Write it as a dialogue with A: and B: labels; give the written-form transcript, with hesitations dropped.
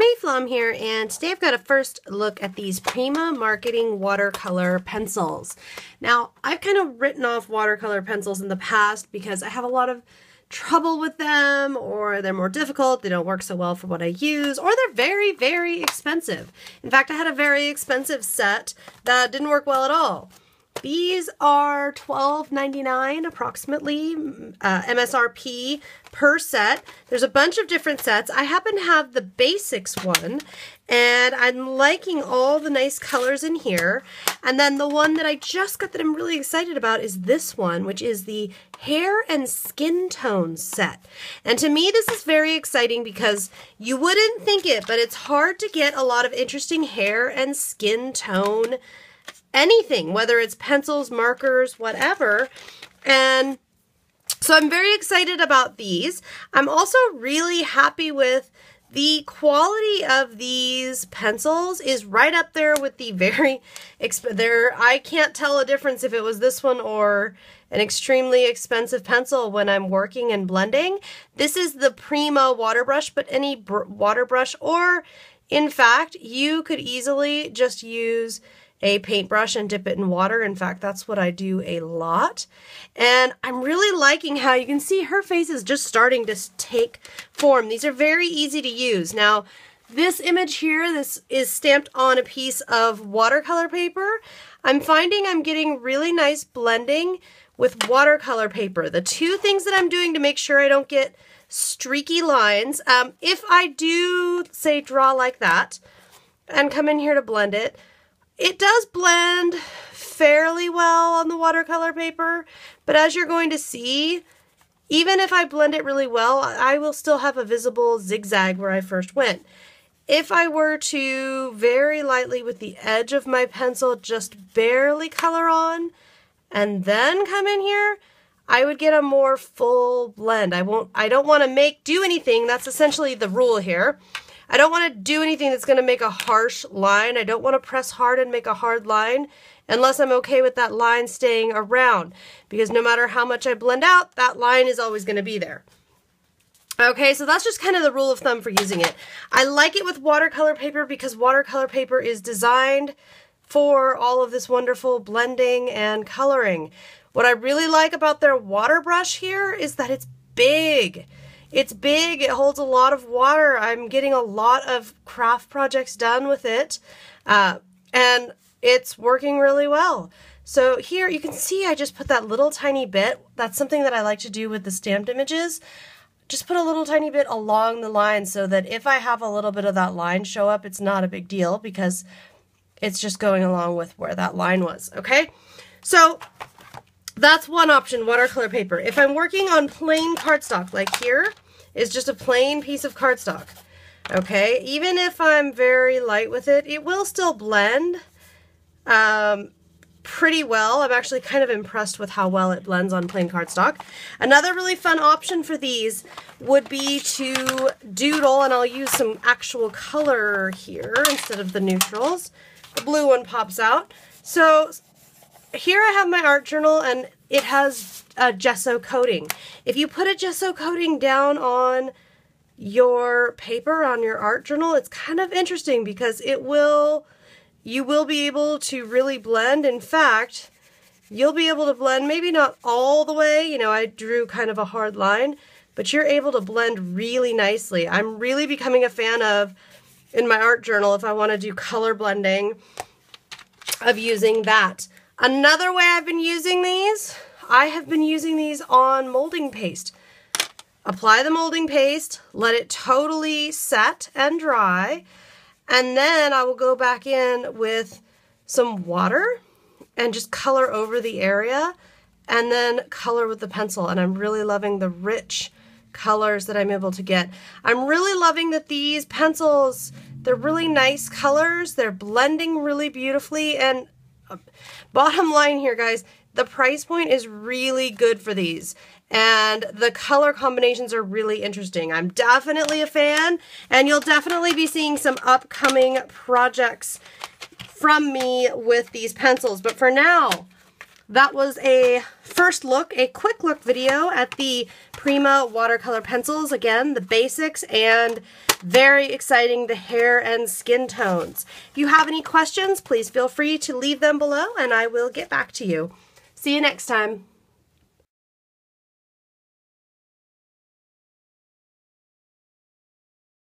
A: Mayflom here, and today I've got a first look at these Prima Marketing watercolor pencils. Now, I've kind of written off watercolor pencils in the past because I have a lot of trouble with them, or they're more difficult, they don't work so well for what I use, or they're very, very expensive. In fact, I had a very expensive set that didn't work well at all. These are $12.99 approximately, MSRP per set. There's a bunch of different sets. I happen to have the basics one, and I'm liking all the nice colors in here. And then the one that I just got that I'm really excited about is this one, which is the hair and skin tone set. And to me, this is very exciting because you wouldn't think it, but it's hard to get a lot of interesting hair and skin tone anything, whether it's pencils, markers, whatever. And so I'm very excited about these. I'm also really happy with the quality of these pencils is right up there with the very I can't tell a difference if it was this one or an extremely expensive pencil when I'm working and blending. This is the Prima water brush, but any water brush, or in fact, you could easily just use a paintbrush and dip it in water. In fact, that's what I do a lot. And I'm really liking how you can see her face is just starting to take form. These are very easy to use. Now, this image here, this is stamped on a piece of watercolor paper. I'm finding I'm getting really nice blending with watercolor paper. The two things that I'm doing to make sure I don't get streaky lines, if I do, say, draw like that and come in here to blend it, it does blend fairly well on the watercolor paper, but as you're going to see, even if I blend it really well, I will still have a visible zigzag where I first went. If I were to very lightly with the edge of my pencil just barely color on and then come in here, I would get a more full blend. I don't want to do anything. That's essentially the rule here. I don't want to do anything that's going to make a harsh line. I don't want to press hard and make a hard line unless I'm okay with that line staying around, because no matter how much I blend out, that line is always going to be there. Okay, so that's just kind of the rule of thumb for using it. I like it with watercolor paper because watercolor paper is designed for all of this wonderful blending and coloring. What I really like about their water brush here is that it's big. It's big, it holds a lot of water. I'm getting a lot of craft projects done with it, and it's working really well. So here you can see I just put that little tiny bit. That's something that I like to do with the stamped images. Just put a little tiny bit along the line so that if I have a little bit of that line show up, it's not a big deal because it's just going along with where that line was, okay? So that's one option, watercolor paper. If I'm working on plain cardstock, like here is just a plain piece of cardstock, okay? Even if I'm very light with it, it will still blend pretty well. I'm actually kind of impressed with how well it blends on plain cardstock. Another really fun option for these would be to doodle, and I'll use some actual color here instead of the neutrals. The blue one pops out. So here I have my art journal, and it has a gesso coating. If you put a gesso coating down on your paper, on your art journal, it's kind of interesting because you will be able to really blend. In fact, you'll be able to blend, maybe not all the way, you know, I drew kind of a hard line, but you're able to blend really nicely. I'm really becoming a fan of, in my art journal, if I want to do color blending, of using that. Another way I've been using these, I have been using these on molding paste. Apply the molding paste, let it totally set and dry, and then I will go back in with some water and just color over the area and then color with the pencil. And I'm really loving the rich colors that I'm able to get. I'm really loving that these pencils, they're really nice colors. They're blending really beautifully, and bottom line here, guys, the price point is really good for these, and the color combinations are really interesting. I'm definitely a fan, and you'll definitely be seeing some upcoming projects from me with these pencils. But for now, that was a first look, a quick look video at the Prima watercolor pencils. Again, the basics, and very exciting, the hair and skin tones. If you have any questions, please feel free to leave them below and I will get back to you. See you next time.